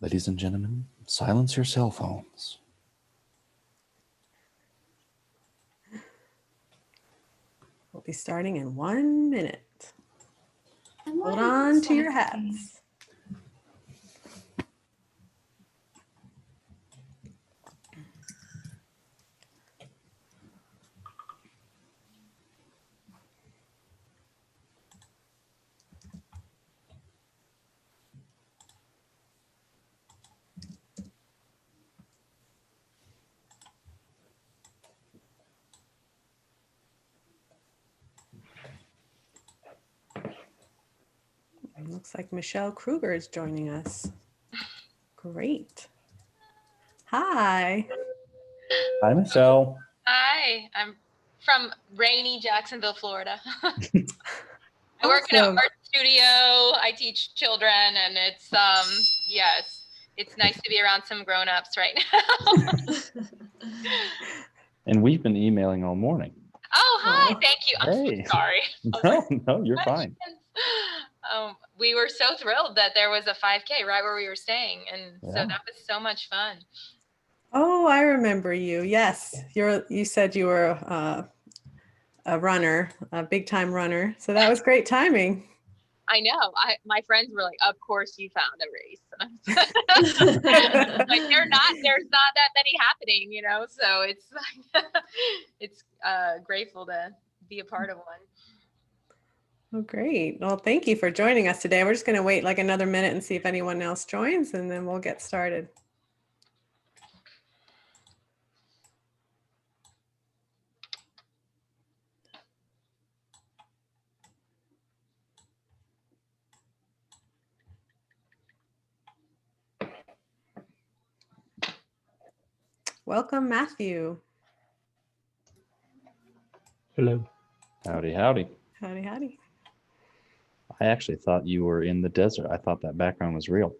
Ladies and gentlemen, silence your cell phones. We'll be starting in 1 minute. Hold on to your hats. Looks like Michelle Krueger is joining us. Great. Hi. Hi, Michelle. Hi, I'm from rainy Jacksonville, Florida. I work in an art studio. I teach children, and it's yes, it's nice to be around some grown-ups right now. And we've been emailing all morning. Oh, hi. Thank you. I'm Hey. so sorry. No, you're fine. We were so thrilled that there was a 5K right where we were staying, and so that was so much fun. Oh, I remember you. Yes, you said you were a runner, a big time runner. So that was great timing. I know. My friends were like, "Of course you found a race." Like there's not that many happening, you know. So it's it's grateful to be a part of one. Oh, great. Well, thank you for joining us today. We're just going to wait like another minute and see if anyone else joins, and then we'll get started. Welcome, Matthew. Hello. Howdy, howdy. Howdy, howdy. I actually thought you were in the desert. I thought that background was real.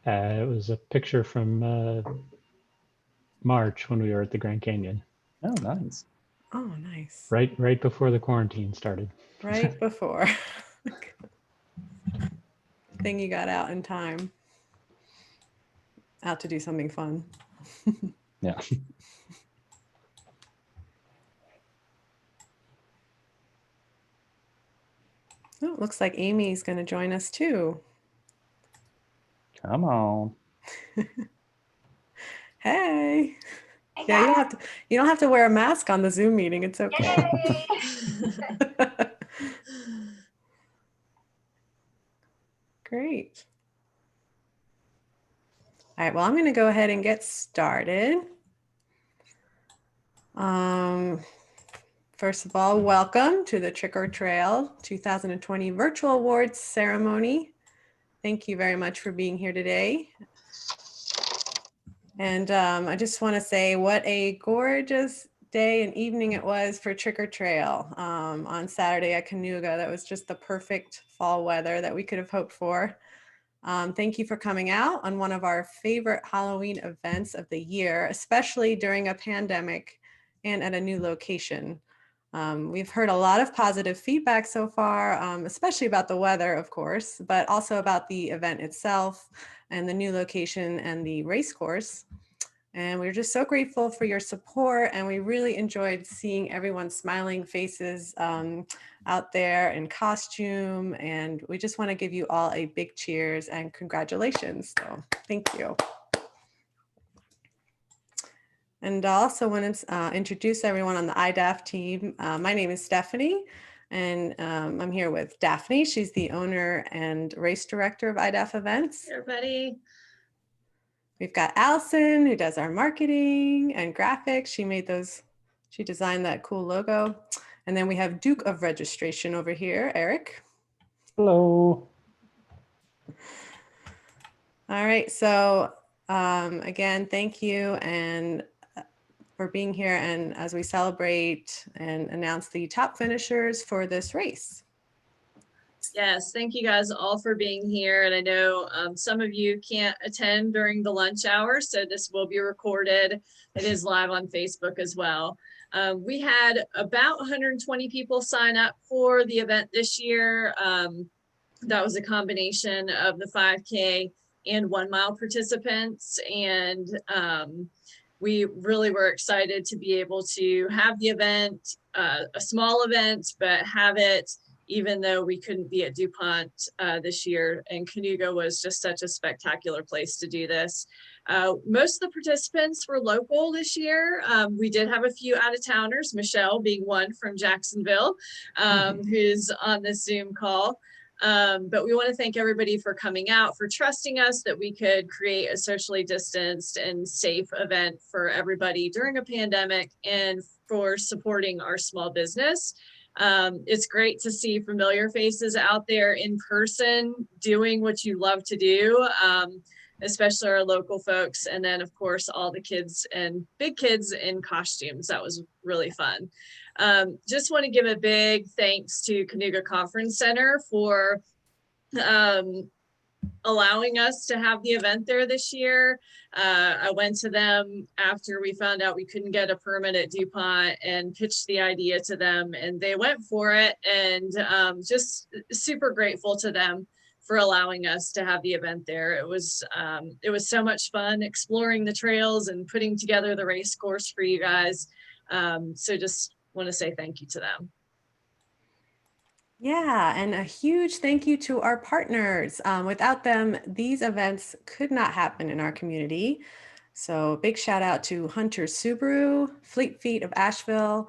It was a picture from March when we were at the Grand Canyon. Oh, nice. Oh, nice. Right before the quarantine started. Right before. Thing you got out in time. Out to do something fun. Yeah. Oh, it looks like Amy's going to join us too. Come on. Hey. Yeah, you don't have to wear a mask on the Zoom meeting. It's okay. Great. All right, well, I'm going to go ahead and get started. First of all, welcome to the Trick or Trail 2020 Virtual Awards Ceremony. Thank you very much for being here today. And I just want to say what a gorgeous day and evening it was for Trick or Trail on Saturday at Krueger. That was just the perfect fall weather that we could have hoped for. Thank you for coming out on one of our favorite Halloween events of the year, especially during a pandemic and at a new location. We've heard a lot of positive feedback so far, especially about the weather, of course, but also about the event itself and the new location and the race course. And we're just so grateful for your support, and we really enjoyed seeing everyone's smiling faces out there in costume, and we just want to give you all a big cheers and congratulations. So thank you. And I also want to introduce everyone on the iDaph team. My name is Stephanie, and I'm here with Daphne. She's the owner and race director of iDaph events. Hey, everybody. We've got Allison, who does our marketing and graphics. She designed that cool logo. And then we have Duke of Registration over here, Eric. Hello. All right, so again, thank you and for being here, and as we celebrate and announce the top finishers for this race. Yes, thank you guys all for being here. And I know some of you can't attend during the lunch hour, so this will be recorded. It is live on Facebook as well. We had about 120 people sign up for the event this year. That was a combination of the 5K and 1 mile participants. And we really were excited to be able to have the event, a small event, but have it even though we couldn't be at DuPont this year. And Cayuga was just such a spectacular place to do this. Most of the participants were local this year. We did have a few out-of-towners, Michelle being one from Jacksonville, who's on this Zoom call. But we want to thank everybody for coming out, for trusting us that we could create a socially distanced and safe event for everybody during a pandemic, and for supporting our small business. It's great to see familiar faces out there in person doing what you love to do, especially our local folks. And then of course, all the kids and big kids in costumes. That was really fun. Just want to give a big thanks to Cayuga Conference Center for allowing us to have the event there this year. I went to them after we found out we couldn't get a permit at DuPont and pitched the idea to them, and they went for it. And just super grateful to them for allowing us to have the event there. It was so much fun exploring the trails and putting together the race course for you guys. So just want to say thank you to them. Yeah, and a huge thank you to our partners. Without them, these events could not happen in our community. So big shout out to Hunter Subaru, Fleet Feet of Asheville,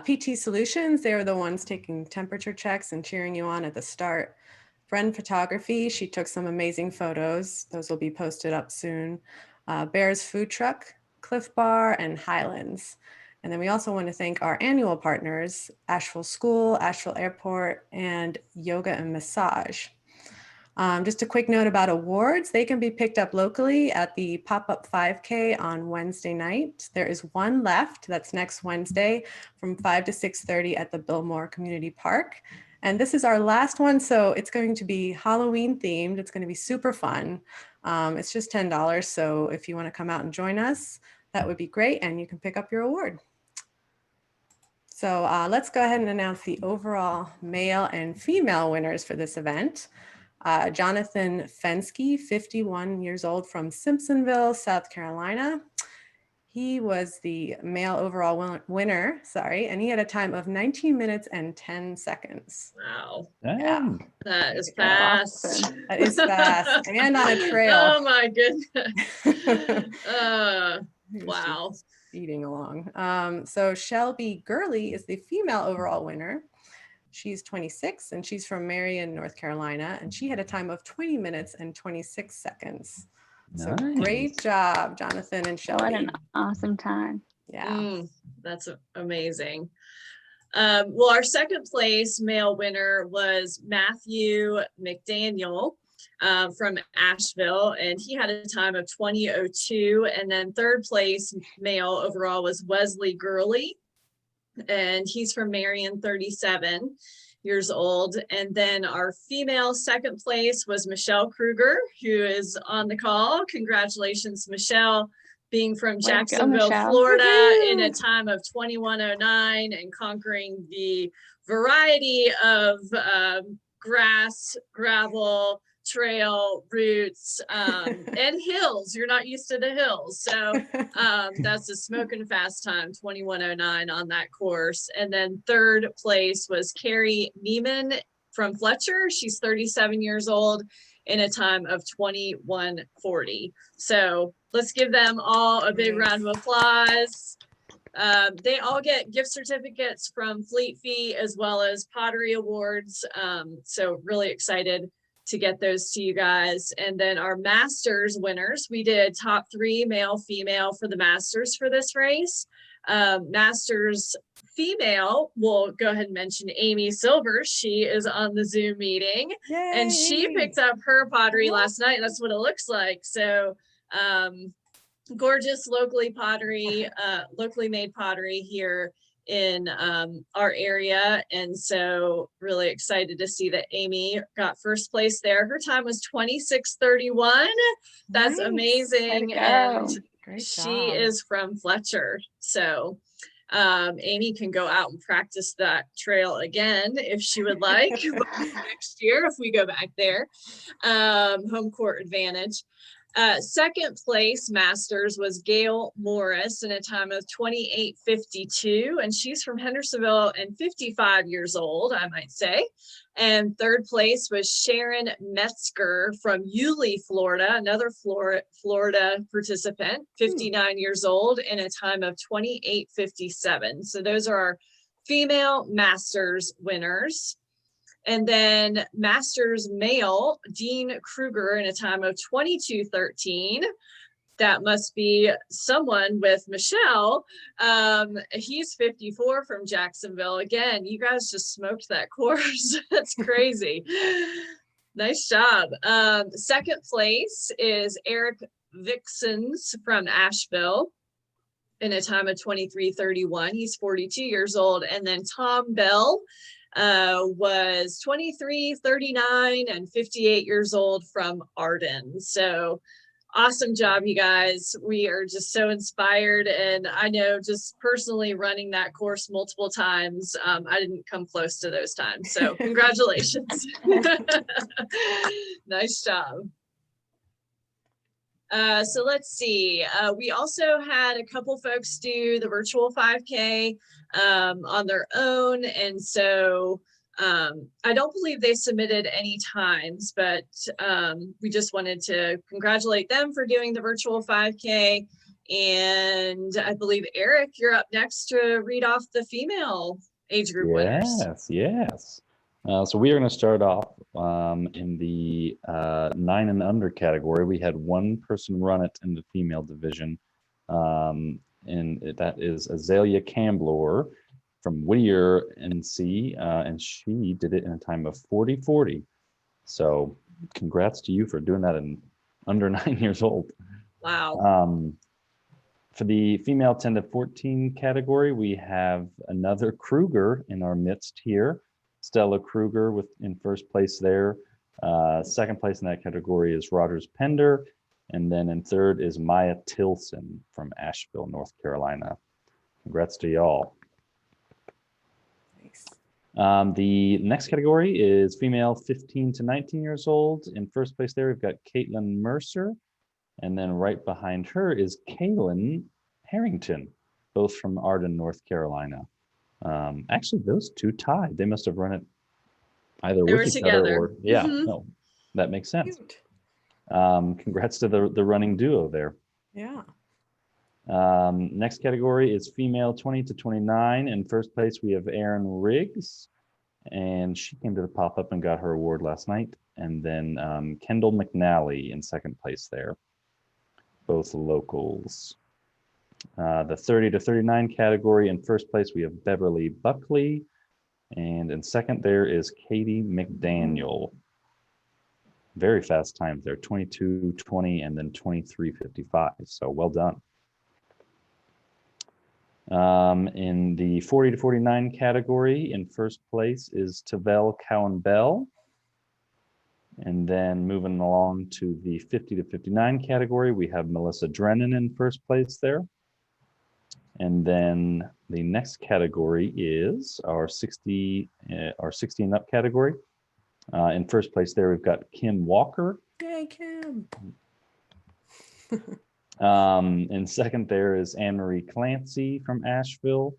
PT Solutions. They were the ones taking temperature checks and cheering you on at the start. Friend Photography, she took some amazing photos. Those will be posted up soon. Bear's Food Truck, Cliff Bar, and Highlands. And then we also want to thank our annual partners, Asheville School, Asheville Airport, and Yoga and Massage. Just a quick note about awards. They can be picked up locally at the pop-up 5K on Wednesday night. There is one left. That's next Wednesday from 5 to 6:30 at the Billmore Community Park. And this is our last one, so it's going to be Halloween themed. It's going to be super fun. It's just $10, so if you want to come out and join us, that would be great, and you can pick up your award. So let's go ahead and announce the overall male and female winners for this event. Jonathan Fensky, 51 years old, from Simpsonville, South Carolina. He was the male overall winner, and he had a time of 19 minutes and 10 seconds. Wow. Yeah. That is fast. That is fast, and on a trail. Oh my goodness. Wow. Speeding along. So Shelby Gurley is the female overall winner. She's 26 and she's from Marion, North Carolina, and she had a time of 20 minutes and 26 seconds. So great job, Jonathan and Shelby. What an awesome time. Yeah. That's amazing. Well, our second place male winner was Matthew McDaniel from Asheville, and he had a time of 20:02. And then third place male overall was Wesley Gurley, and he's from Marion, 37 years old. And then our female second place was Michelle Krueger, who is on the call. Congratulations, Michelle, being from Jacksonville, Florida, in a time of 21:09 and conquering the variety of grass, gravel, trail, routes, and hills. You're not used to the hills. So that's a smoking fast time, 21:09 on that course. And then third place was Carrie Neiman from Fletcher. She's 37 years old in a time of 21:40. So let's give them all a big round of applause. They all get gift certificates from Fleet Feet as well as pottery awards. So really excited to get those to you guys. And then our Masters winners, we did top 3 male, female for the Masters for this race. Masters female, we'll go ahead and mention Amy Silver. She is on the Zoom meeting. Yay. And she picked up her pottery last night. That's what it looks like. So gorgeous locally made pottery here in our area. And so really excited to see that Amy got first place there. Her time was 26:31. That's amazing. And Great she job. is from Fletcher. So Amy can go out and practice that trail again if she would like next year if we go back there. Home court advantage. Second place Masters was Gail Morris in a time of 28:52, and she's from Hendersonville and 55 years old, I might say. And third place was Sharon Metzger from Yulee, Florida, another Florida participant, 59 years old, in a time of 28:57. So those are our female Masters winners. And then Masters male, Dean Krueger, in a time of 22:13. That must be someone with Michelle. He's 54 from Jacksonville. Again, you guys just smoked that course. That's crazy. Nice job. Second place is Eric Vixens from Asheville in a time of 23:31. He's 42 years old. And then Tom Bell was 23:39 and 58 years old from Arden. So awesome job, you guys. We are just so inspired. And I know just personally running that course multiple times, I didn't come close to those times. So congratulations. Nice job. So let's see. We also had a couple folks do the virtual 5K on their own. And so I don't believe they submitted any times, but we just wanted to congratulate them for doing the virtual 5K. And I believe, Eric, you're up next to read off the female age group winners. Yes. So we are going to start off in the 9 and under category. We had one person run it in the female division, and that is Azalea Camblor from Whittier, NC, and she did it in a time of 40:40. So congrats to you for doing that in under 9 years old. Wow. For the female 10 to 14 category, we have another Krueger in our midst here. Stella Krueger in first place there. Second place in that category is Rogers Pender. And then in third is Maya Tilson from Asheville, North Carolina. Congrats to y'all. Nice. The next category is female 15 to 19 years old. In first place there, we've got Caitlin Mercer. And then right behind her is Kaylin Harrington, both from Arden, North Carolina. Actually, those two tied. They must have run it either with each other or no, that makes sense. Cute. Congrats to the running duo there. Yeah. Next category is female 20 to 29. In first place, we have Erin Riggs, and she came to the pop-up and got her award last night. And then Kendall McNally in second place there, both locals. The 30 to 39 category, in first place, we have Beverly Buckley. And in second there is Katie McDaniel. Very fast times there, 22:20 and then 23:55. So well done. In the 40 to 49 category, in first place is Tavel Cowan Bell. And then moving along to the 50 to 59 category, we have Melissa Drennan in first place there. And then the next category is our 60 and up category. In first place there, we've got Kim Walker. Yay, Kim. In second there is Anne-Marie Clancy from Asheville.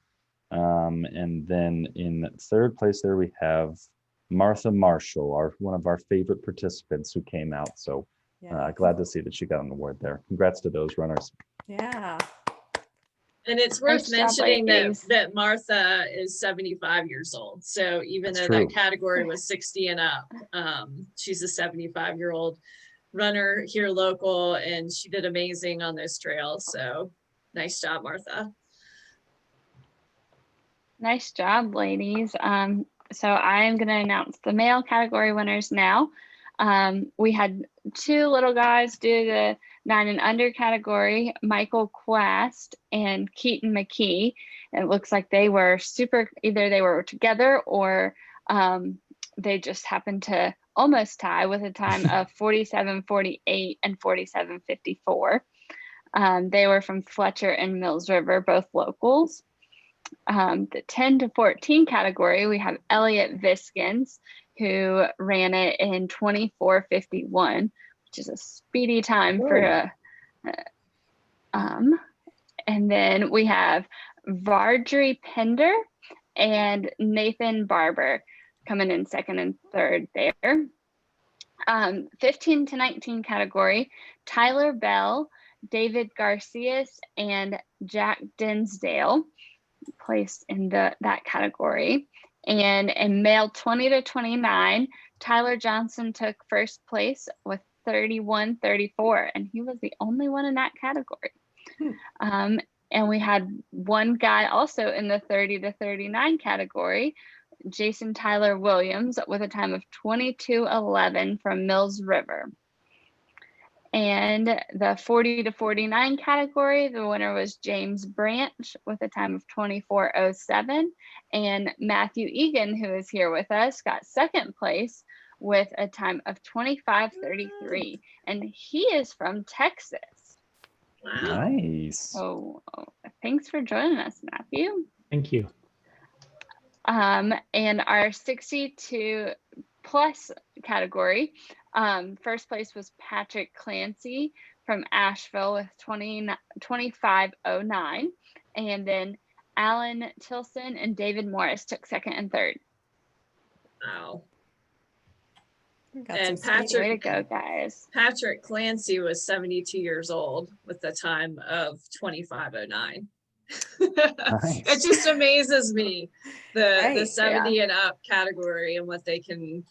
And then in third place there, we have Martha Marshall, one of our favorite participants who came out. So glad to see that she got an award there. Congrats to those runners. Yeah. And it's worth mentioning ladies. that Martha is 75 years old. So even That's though true. that category was 60 and up, she's a 75-year-old runner here local, and she did amazing on those trails. So nice job, Martha. Nice job, ladies. So I am going to announce the male category winners now. We had two little guys do the 9 and under category, Michael Quast and Keaton McKee. It looks like they were either they were together or they just happened to almost tie with a time of 47:48 and 47:54. They were from Fletcher and Mills River, both locals. The 10 to 14 category, we have Elliot Viskins, who ran it in 24:51, which is a speedy time for a and then we have Vardry Pender and Nathan Barber coming in second and third there. 15 to 19 category, Tyler Bell, David Garcias, and Jack Dinsdale placed in that category. And in male 20 to 29, Tyler Johnson took first place with 31-34, and he was the only one in that category. And we had one guy also in the 30 to 39 category, Jason Tyler Williams, with a time of 22:11 from Mills River. And the 40 to 49 category, the winner was James Branch with a time of 24:07. And Matthew Egan, who is here with us, got second place with a time of 25:33. And he is from Texas. Wow. Nice. So thanks for joining us, Matthew. Thank you. And our 62 plus category, first place was Patrick Clancy from Asheville with 25:09. And then Alan Tilson and David Morris took second and third. Wow. And Way to go, guys. Patrick Clancy was 72 years old with a time of 25:09. Nice. It just amazes me the Right, 70 and up category and what they can,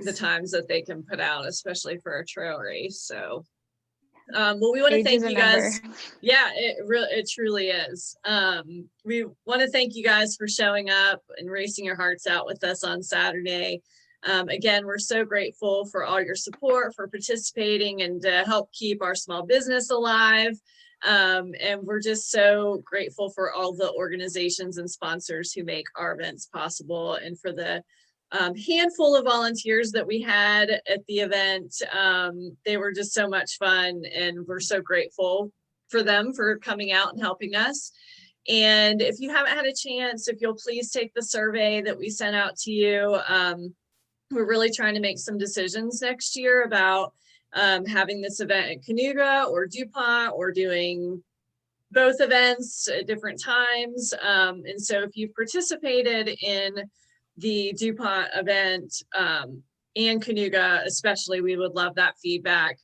the times that they can put out, especially for a trail race. So well, we want to Age thank is a you guys. number. Yeah, it truly is. We want to thank you guys for showing up and racing your hearts out with us on Saturday. Again, we're so grateful for all your support, for participating, and to help keep our small business alive. And we're just so grateful for all the organizations and sponsors who make our events possible, and for the handful of volunteers that we had at the event. They were just so much fun, and we're so grateful for them for coming out and helping us. And if you haven't had a chance, if you'll please take the survey that we sent out to you. We're really trying to make some decisions next year about having this event at Krueger or DuPont, or doing both events at different times. And so if you've participated in the DuPont event and Krueger especially, we would love that feedback.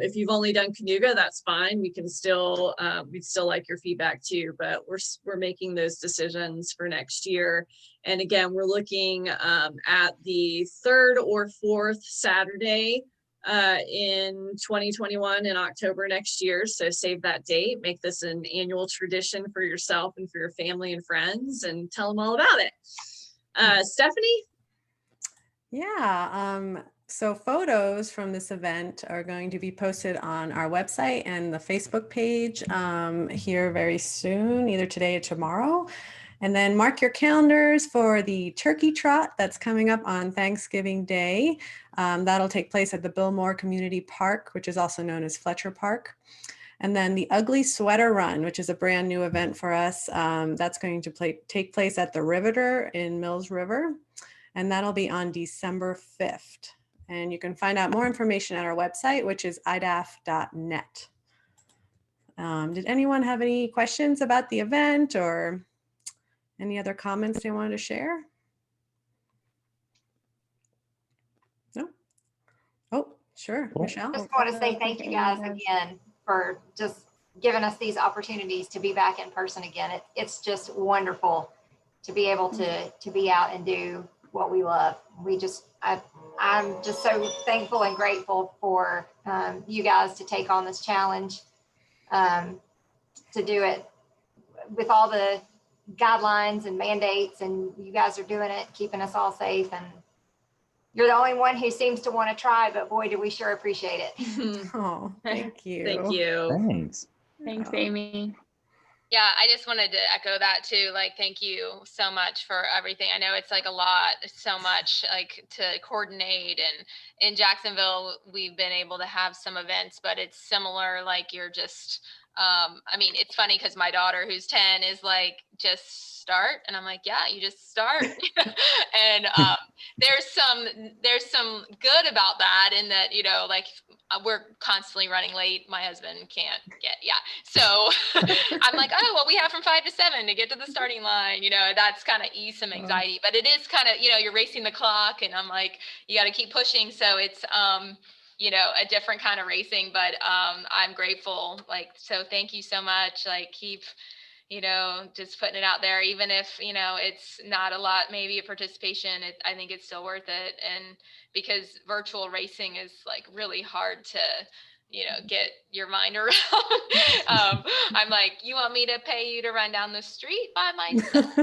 If you've only done Krueger, that's fine. We can still, we'd still like your feedback too, but we're making those decisions for next year. And again, we're looking at the 3rd or 4th Saturday in 2021 in October next year. So save that date, make this an annual tradition for yourself and for your family and friends, and tell them all about it. Stephanie? Yeah, so photos from this event are going to be posted on our website and the Facebook page here very soon, either today or tomorrow. And then mark your calendars for the turkey trot that's coming up on Thanksgiving Day. That'll take place at the Billmore Community Park, which is also known as Fletcher Park. And then the Ugly Sweater Run, which is a brand new event for us. That's going to take place at the Riveter in Mills River. And that'll be on December 5th. And you can find out more information at our website, which is iDaph.net. Did anyone have any questions about the event or any other comments they wanted to share? No? Oh, sure, Cool. Michelle. Just want to say thank you guys again for just giving us these opportunities to be back in person again. It's just wonderful to be able to be out and do what we love. I'm just so thankful and grateful for you guys to take on this challenge, to do it with all the guidelines and mandates, and you guys are doing it, keeping us all safe. And you're the only one who seems to want to try, but boy, do we sure appreciate it. Oh, thank you. Thank you. Thanks. Thanks, Amy. Yeah, I just wanted to echo that too. Like, thank you so much for everything. I know it's like a lot, so much like to coordinate. And in Jacksonville, we've been able to have some events, but it's similar. Like, you're just I mean, it's funny because my daughter who's 10 is like, just start. And I'm like, yeah, you just start. And there's some good about that in that, you know, like we're constantly running late. My husband can't get, So I'm like, oh, well, we have from 5 to 7 to get to the starting line. You know, that's kind of ease some anxiety, but it is kind of, you know, you're racing the clock and I'm like, you got to keep pushing. So it's, you know, a different kind of racing, but I'm grateful. Like, so thank you so much. Like, keep, you know, just putting it out there, even if, you know, it's not a lot, maybe a participation, I think it's still worth it. And because virtual racing is like really hard to, you know, get your mind around. I'm like, you want me to pay you to run down the street by myself?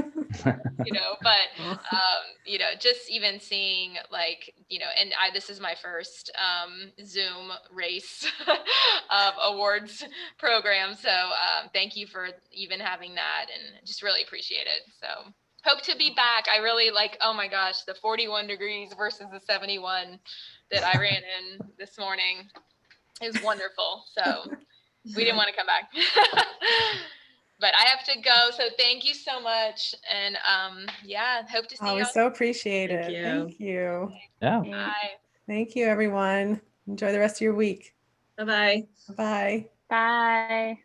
You know, but you know, just even seeing like, you know, and this is my first Zoom race awards program. So thank you for even having that and just really appreciate it. So hope to be back. I really like, oh my gosh, the 41 degrees versus the 71 that I ran in this morning is wonderful. So we didn't want to come back. But I have to go. So thank you so much. And yeah, hope to see you. We so appreciate Thank it. you. Thank you. Yeah. Bye. Thank you, everyone. Enjoy the rest of your week. Bye-bye. Bye. Bye.